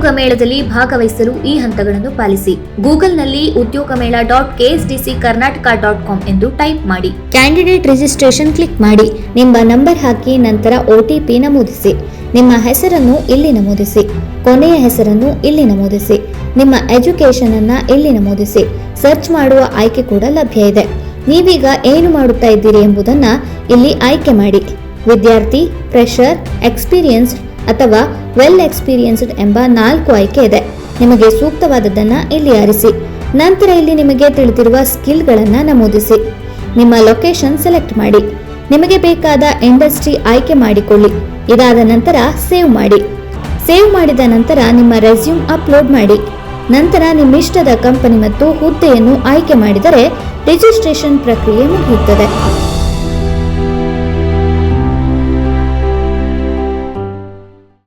ಉದ್ಯೋಗ ಮೇಳದಲ್ಲಿ ಭಾಗವಹಿಸಲು ಈ ಹಂತಗಳನ್ನು ಪಾಲಿಸಿ. ಗೂಗಲ್ನಲ್ಲಿ udyogmela.ksdckarnataka.com ಎಂದು ಟೈಪ್ ಮಾಡಿ. ಕ್ಯಾಂಡಿಡೇಟ್ ರಿಜಿಸ್ಟ್ರೇಷನ್ ಕ್ಲಿಕ್ ಮಾಡಿ. ನಿಮ್ಮ ನಂಬರ್ ಹಾಕಿ ನಂತರ OTP ನಮೂದಿಸಿ. ನಿಮ್ಮ ಹೆಸರನ್ನು ಇಲ್ಲಿ ನಮೂದಿಸಿ. ಕೊನೆಯ ಹೆಸರನ್ನು ಇಲ್ಲಿ ನಮೂದಿಸಿ. ನಿಮ್ಮ ಎಜುಕೇಶನ್ ಅನ್ನ ಇಲ್ಲಿ ನಮೂದಿಸಿ. ಸರ್ಚ್ ಮಾಡುವ ಆಯ್ಕೆ ಕೂಡ ಲಭ್ಯ ಇದೆ. ನೀವೀಗ ಏನು ಮಾಡುತ್ತಾ ಇದ್ದೀರಿ ಎಂಬುದನ್ನ ಇಲ್ಲಿ ಆಯ್ಕೆ ಮಾಡಿ. ವಿದ್ಯಾರ್ಥಿ, ಫ್ರೆಶರ್, ಎಕ್ಸ್ಪೀರಿಯನ್ಸ್ಡ್ ಅಥವಾ ವೆಲ್ ಎಕ್ಸ್ಪೀರಿಯನ್ಸ್ಡ್ ಎಂಬ 4 ಆಯ್ಕೆ ಇದೆ. ನಿಮಗೆ ಸೂಕ್ತವಾದದ್ದನ್ನ ಇಲ್ಲಿ ಆರಿಸಿ. ನಂತರ ಇಲ್ಲಿ ನಿಮಗೆ ತಿಳಿದಿರುವ ಸ್ಕಿಲ್ಗಳನ್ನು ನಮೂದಿಸಿ. ನಿಮ್ಮ ಲೊಕೇಶನ್ ಸೆಲೆಕ್ಟ್ ಮಾಡಿ. ನಿಮಗೆ ಬೇಕಾದ ಇಂಡಸ್ಟ್ರಿ ಆಯ್ಕೆ ಮಾಡಿಕೊಳ್ಳಿ. ಇದಾದ ನಂತರ ಸೇವ್ ಮಾಡಿ. ಸೇವ್ ಮಾಡಿದ ನಂತರ ನಿಮ್ಮ ರೆಸ್ಯೂಮ್ ಅಪ್ಲೋಡ್ ಮಾಡಿ. ನಂತರ ನಿಮ್ಮಿಷ್ಟದ ಕಂಪನಿ ಮತ್ತು ಹುದ್ದೆಯನ್ನು ಆಯ್ಕೆ ಮಾಡಿದರೆ ರಿಜಿಸ್ಟ್ರೇಷನ್ ಪ್ರಕ್ರಿಯೆ ಮುಗಿಯುತ್ತದೆ.